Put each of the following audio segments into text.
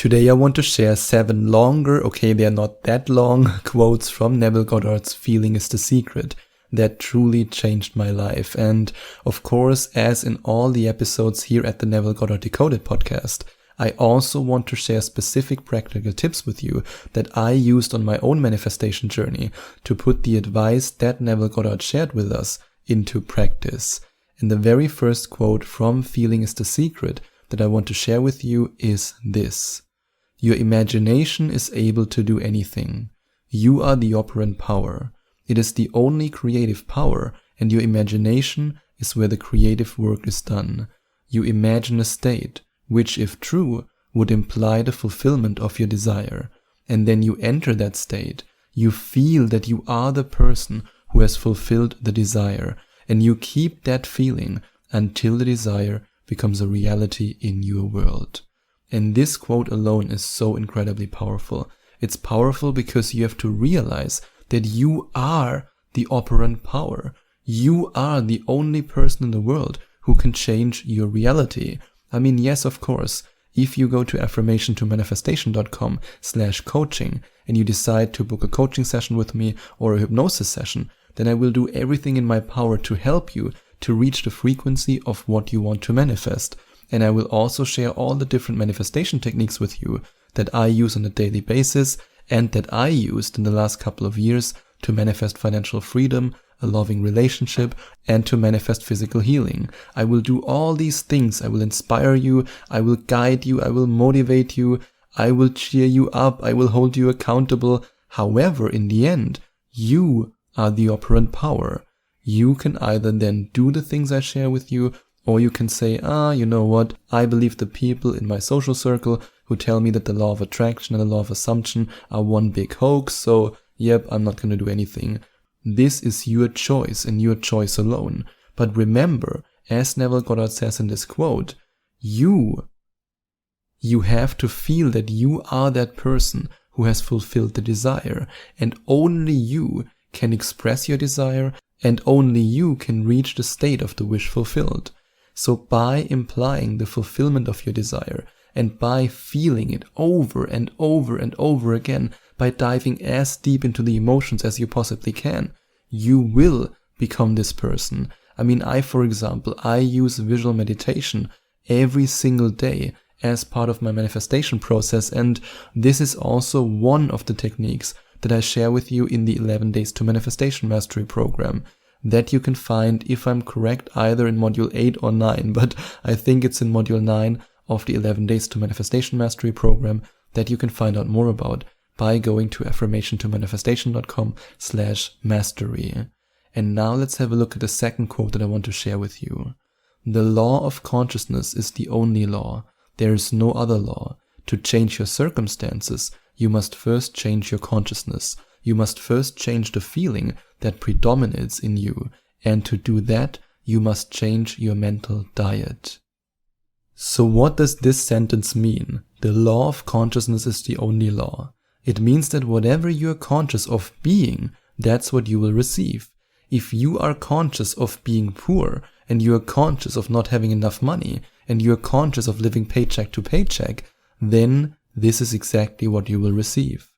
Today I want to share 7 longer, okay, they're not that long, quotes from Neville Goddard's Feeling is the Secret that truly changed my life. And of course, as in all the episodes here at the Neville Goddard Decoded podcast, I also want to share specific practical tips with you that I used on my own manifestation journey to put the advice that Neville Goddard shared with us into practice. And the very first quote from Feeling is the Secret that I want to share with you is this: your imagination is able to do anything. You are the operant power. It is the only creative power, and your imagination is where the creative work is done. You imagine a state, which, if true, would imply the fulfillment of your desire. And then you enter that state. You feel that you are the person who has fulfilled the desire, and you keep that feeling until the desire becomes a reality in your world. And this quote alone is so incredibly powerful. It's powerful because you have to realize that you are the operant power. You are the only person in the world who can change your reality. I mean, yes, of course, if you go to affirmation2manifestation.com/coaching and you decide to book a coaching session with me or a hypnosis session, then I will do everything in my power to help you to reach the frequency of what you want to manifest. And I will also share all the different manifestation techniques with you that I use on a daily basis and that I used in the last couple of years to manifest financial freedom, a loving relationship, and to manifest physical healing. I will do all these things. I will inspire you. I will guide you. I will motivate you. I will cheer you up. I will hold you accountable. However, in the end, you are the operant power. You can either then do the things I share with you, or you can say, you know what, I believe the people in my social circle who tell me that the law of attraction and the law of assumption are one big hoax, so yep, I'm not going to do anything. This is your choice and your choice alone. But remember, as Neville Goddard says in this quote, you have to feel that you are that person who has fulfilled the desire, and only you can express your desire, and only you can reach the state of the wish fulfilled. So by implying the fulfillment of your desire, and by feeling it over and over and over again, by diving as deep into the emotions as you possibly can, you will become this person. I mean, for example, I use visual meditation every single day as part of my manifestation process, and this is also one of the techniques that I share with you in the 11 Days to Manifestation Mastery program that you can find, if I'm correct, either in module 8 or 9, but I think it's in module 9 of the 11 Days to Manifestation Mastery program that you can find out more about by going to affirmation2manifestation.com/mastery. And now let's have a look at the second quote that I want to share with you. The law of consciousness is the only law. There is no other law. To change your circumstances, you must first change your consciousness. You must first change the feeling that predominates in you. And to do that, you must change your mental diet. So what does this sentence mean? The law of consciousness is the only law. It means that whatever you are conscious of being, that's what you will receive. If you are conscious of being poor, and you are conscious of not having enough money, and you are conscious of living paycheck to paycheck, then this is exactly what you will receive.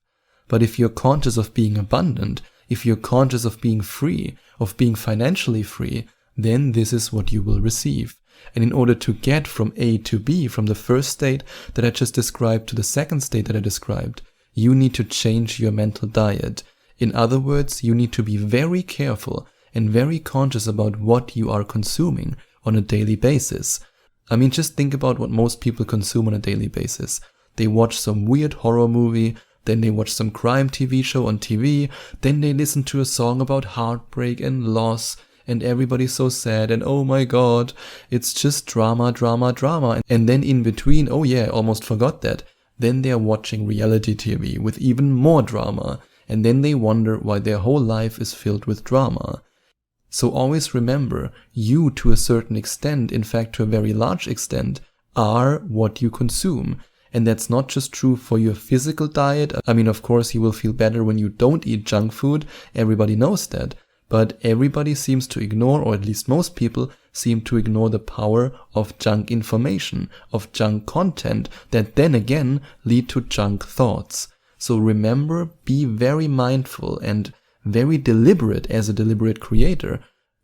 But if you're conscious of being abundant, if you're conscious of being free, of being financially free, then this is what you will receive. And in order to get from A to B, from the first state that I just described to the second state that I described, you need to change your mental diet. In other words, you need to be very careful and very conscious about what you are consuming on a daily basis. I mean, just think about what most people consume on a daily basis. They watch some weird horror movie, then they watch some crime TV show on TV, then they listen to a song about heartbreak and loss, and everybody's so sad, and oh my god, it's just drama, drama, drama. And then in between, oh yeah, almost forgot that, then they're watching reality TV with even more drama, and then they wonder why their whole life is filled with drama. So always remember, you to a certain extent, in fact to a very large extent, are what you consume. And that's not just true for your physical diet. I mean, of course, you will feel better when you don't eat junk food. Everybody knows that. But everybody seems to ignore, or at least most people, seem to ignore the power of junk information, of junk content that then again lead to junk thoughts. So remember, be very mindful and very deliberate as a deliberate creator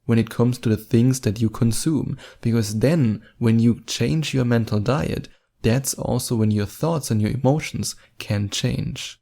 when it comes to the things that you consume, because then when you change your mental diet, that's also when your thoughts and your emotions can change.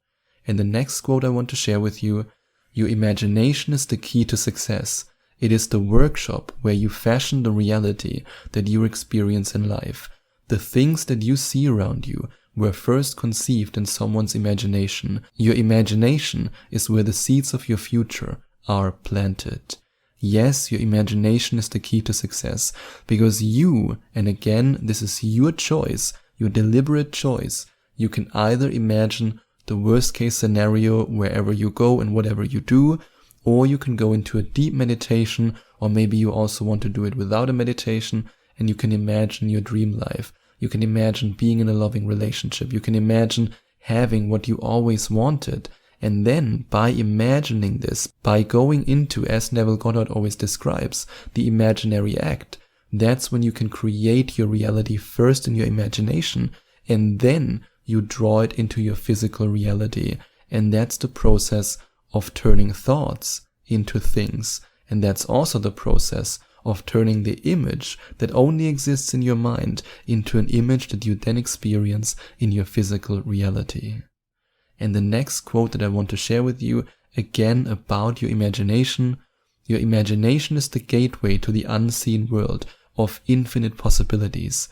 And the next quote I want to share with you: your imagination is the key to success. It is the workshop where you fashion the reality that you experience in life. The things that you see around you were first conceived in someone's imagination. Your imagination is where the seeds of your future are planted. Yes, your imagination is the key to success, because you, and again, this is your choice, your deliberate choice, you can either imagine the worst case scenario wherever you go and whatever you do, or you can go into a deep meditation, or maybe you also want to do it without a meditation, and you can imagine your dream life. You can imagine being in a loving relationship. You can imagine having what you always wanted. And then by imagining this, by going into, as Neville Goddard always describes, the imaginary act, that's when you can create your reality first in your imagination, and then you draw it into your physical reality. And that's the process of turning thoughts into things. And that's also the process of turning the image that only exists in your mind into an image that you then experience in your physical reality. And the next quote that I want to share with you, again about your imagination is the gateway to the unseen world of infinite possibilities.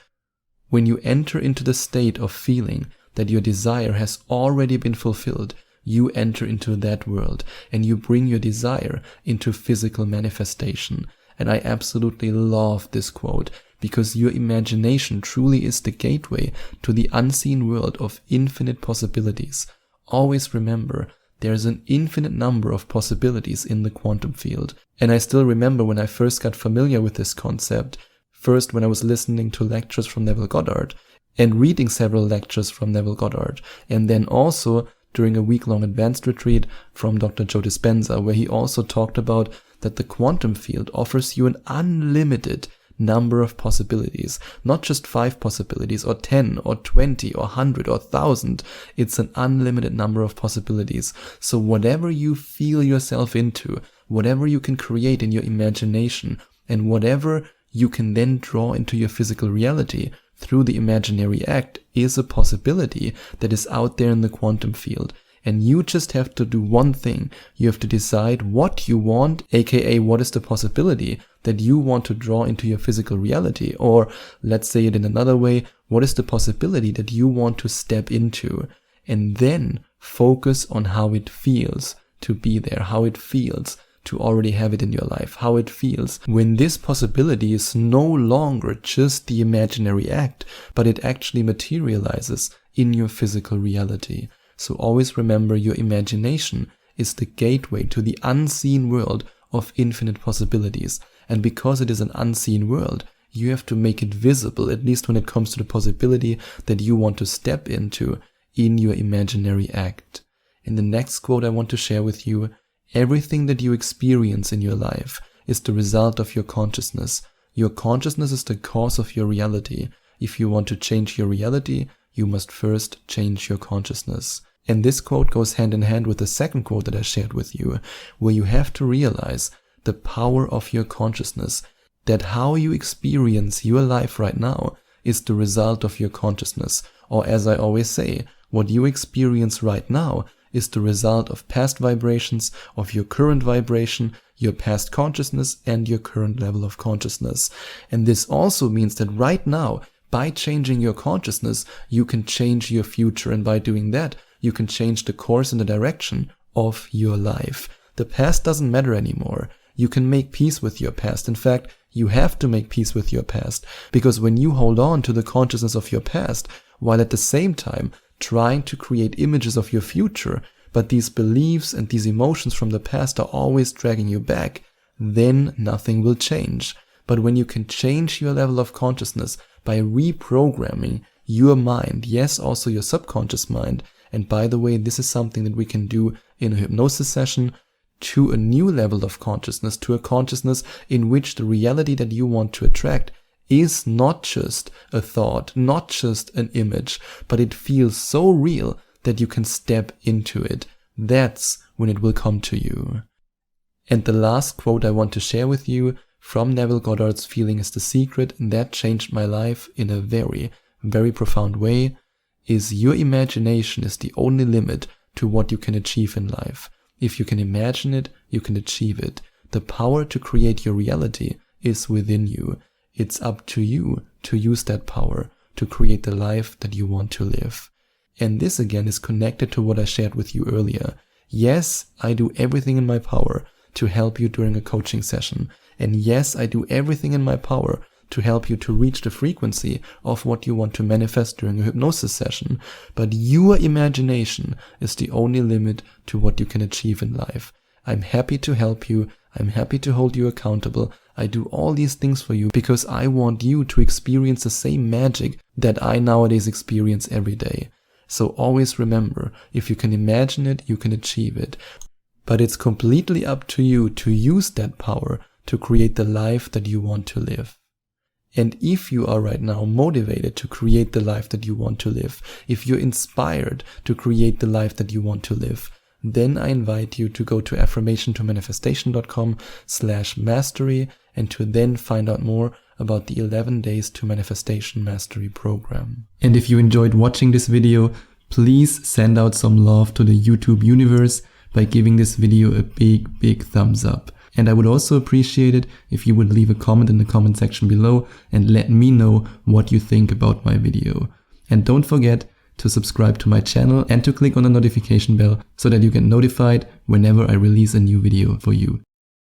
When you enter into the state of feeling that your desire has already been fulfilled, you enter into that world and you bring your desire into physical manifestation. And I absolutely love this quote, because your imagination truly is the gateway to the unseen world of infinite possibilities. Always remember, there's an infinite number of possibilities in the quantum field. And I still remember when I first got familiar with this concept, first when I was listening to lectures from Neville Goddard and reading several lectures from Neville Goddard, and then also during a week-long advanced retreat from Dr. Joe Dispenza, where he also talked about that the quantum field offers you an unlimited number of possibilities, not just 5 possibilities or 10 or 20 or 100 or 1,000. It's an unlimited number of possibilities. So whatever you feel yourself into, whatever you can create in your imagination, and whatever you can then draw into your physical reality through the imaginary act is a possibility that is out there in the quantum field. And you just have to do one thing. You have to decide what you want, aka what is the possibility that you want to draw into your physical reality. Or let's say it in another way, what is the possibility that you want to step into? And then focus on how it feels to be there, how it feels to already have it in your life, how it feels when this possibility is no longer just the imaginary act, but it actually materializes in your physical reality. So always remember, your imagination is the gateway to the unseen world of infinite possibilities. And because it is an unseen world, you have to make it visible, at least when it comes to the possibility that you want to step into in your imaginary act. And the next quote I want to share with you: everything that you experience in your life is the result of your consciousness. Your consciousness is the cause of your reality. If you want to change your reality, you must first change your consciousness. And this quote goes hand in hand with the second quote that I shared with you, where you have to realize the power of your consciousness, that how you experience your life right now is the result of your consciousness. Or as I always say, what you experience right now is the result of past vibrations, of your current vibration, your past consciousness, and your current level of consciousness. And this also means that right now, by changing your consciousness, you can change your future. And by doing that, you can change the course and the direction of your life. The past doesn't matter anymore. You can make peace with your past. In fact, you have to make peace with your past, because when you hold on to the consciousness of your past, while at the same time trying to create images of your future, but these beliefs and these emotions from the past are always dragging you back, then nothing will change. But when you can change your level of consciousness by reprogramming your mind, yes, also your subconscious mind, and by the way, this is something that we can do in a hypnosis session to a new level of consciousness, to a consciousness in which the reality that you want to attract is not just a thought, not just an image, but it feels so real that you can step into it. That's when it will come to you. And the last quote I want to share with you from Neville Goddard's Feeling is the Secret, and that changed my life in a very, very profound way, is your imagination is the only limit to what you can achieve in life. If you can imagine it, you can achieve it. The power to create your reality is within you. It's up to you to use that power to create the life that you want to live. And this again is connected to what I shared with you earlier. Yes, I do everything in my power to help you during a coaching session. And yes, I do everything in my power to help you to reach the frequency of what you want to manifest during a hypnosis session. But your imagination is the only limit to what you can achieve in life. I'm happy to help you. I'm happy to hold you accountable. I do all these things for you because I want you to experience the same magic that I nowadays experience every day. So always remember, if you can imagine it, you can achieve it. But it's completely up to you to use that power to create the life that you want to live. And if you are right now motivated to create the life that you want to live, if you're inspired to create the life that you want to live, then I invite you to go to affirmationtomanifestation.com/mastery and to then find out more about the 11 Days to Manifestation Mastery program. And if you enjoyed watching this video, please send out some love to the YouTube universe by giving this video a big thumbs up. And I would also appreciate it if you would leave a comment in the comment section below and let me know what you think about my video. And don't forget to subscribe to my channel and to click on the notification bell so that you get notified whenever I release a new video for you.